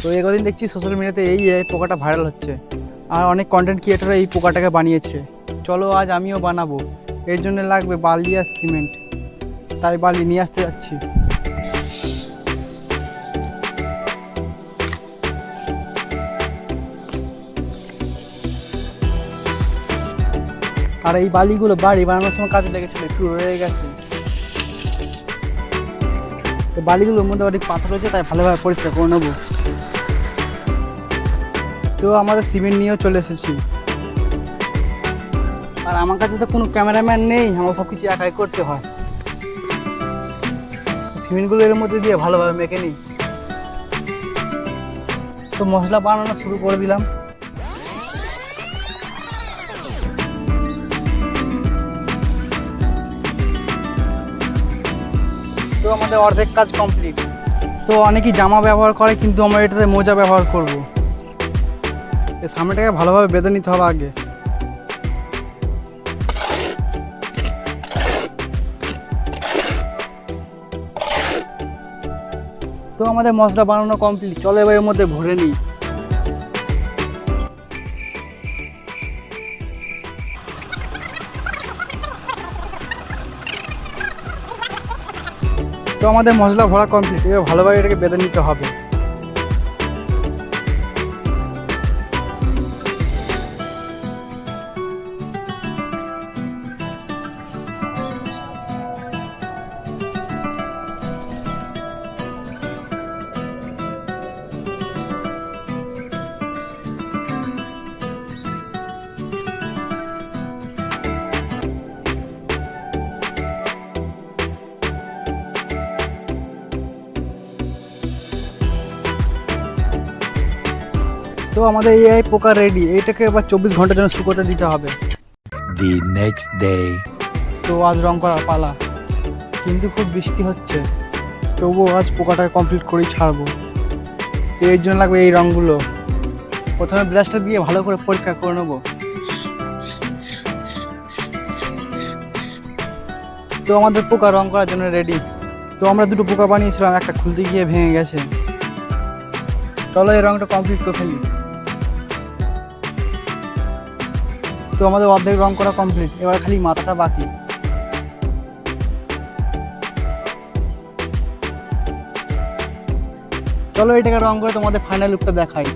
তো একদিন দেখছি সোশ্যাল মিডিয়াতে এই পোকাটা ভাইরাল হচ্ছে, আর অনেক কন্টেন্ট ক্রিয়েটররা এই পোকাটাকে বানিয়েছে। চলো আজ আমিও বানাবো। এর জন্য লাগবে বালি আর সিমেন্ট, তাই বালি নিয়ে আসতে যাচ্ছি। আর এই বালিগুলো বাড়ি বানানোর সময় কাজে লেগেছিল, একটু রয়ে গেছে। তো বালিগুলোর মধ্যে অনেক পাথর রয়েছে, তাই ভালোভাবে পরিষ্কার করে নেবো। তো আমাদের সিমেন্ট নিয়েও চলে এসেছি। আর আমার কাছে তো কোনো ক্যামেরাম্যান নেই, আমার সব কিছু একাই করতে হয়। সিমেন্টগুলো এর মধ্যে দিয়ে ভালোভাবে মেখে নিই। তো মশলা বানানো শুরু করে দিলাম। তো আমাদের অর্ধেক কাজ কমপ্লিট। তো অনেকেই জামা ব্যবহার করে, কিন্তু আমরা এটাতে মোজা ব্যবহার করব। এই সামনেটাকে ভালোভাবে বেঁধে নিতে হবে আগে। তো আমাদের মশলা বানানো কমপ্লিট, চলো এবার এর মধ্যে ভরে নিই। তো আমাদের মশলা ভরা কমপ্লিট, এবার ভালোভাবে এটাকে বেঁধে নিতে হবে। তো আমাদের এই পোকা রেডি, এইটাকে এবার 24 ঘন্টার জন্য শুকোতে দিতে হবে। The next day. তো আজ রং করার পালা, কিন্তু খুব বৃষ্টি হচ্ছে, তবুও আজ পোকাটাকে কমপ্লিট করেই ছাড়বো। তো এর জন্য লাগবে এই রঙগুলো। প্রথমে ব্রাশটা দিয়ে ভালো করে পরিষ্কার করে নেবো। তো আমাদের পোকা রং করার জন্য রেডি। তো আমরা দুটো পোকা বানিয়েছিলাম, একটা খুলতে গিয়ে ভেঙে গেছে। চলো এই রংটা কমপ্লিট করে ফেলি। তো আমাদের অর্ধেক রং করা কমপ্লিট, এবার খালি মাথাটা বাকি। চলো এটাকে রং করে তোমাদের ফাইনাল লুকটা দেখাই।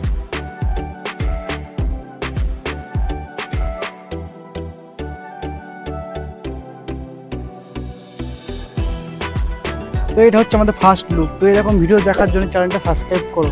তো এটা হচ্ছে আমাদের ফার্স্ট লুক। তো এরকম ভিডিও দেখার জন্য চ্যানেলটা সাবস্ক্রাইব করো।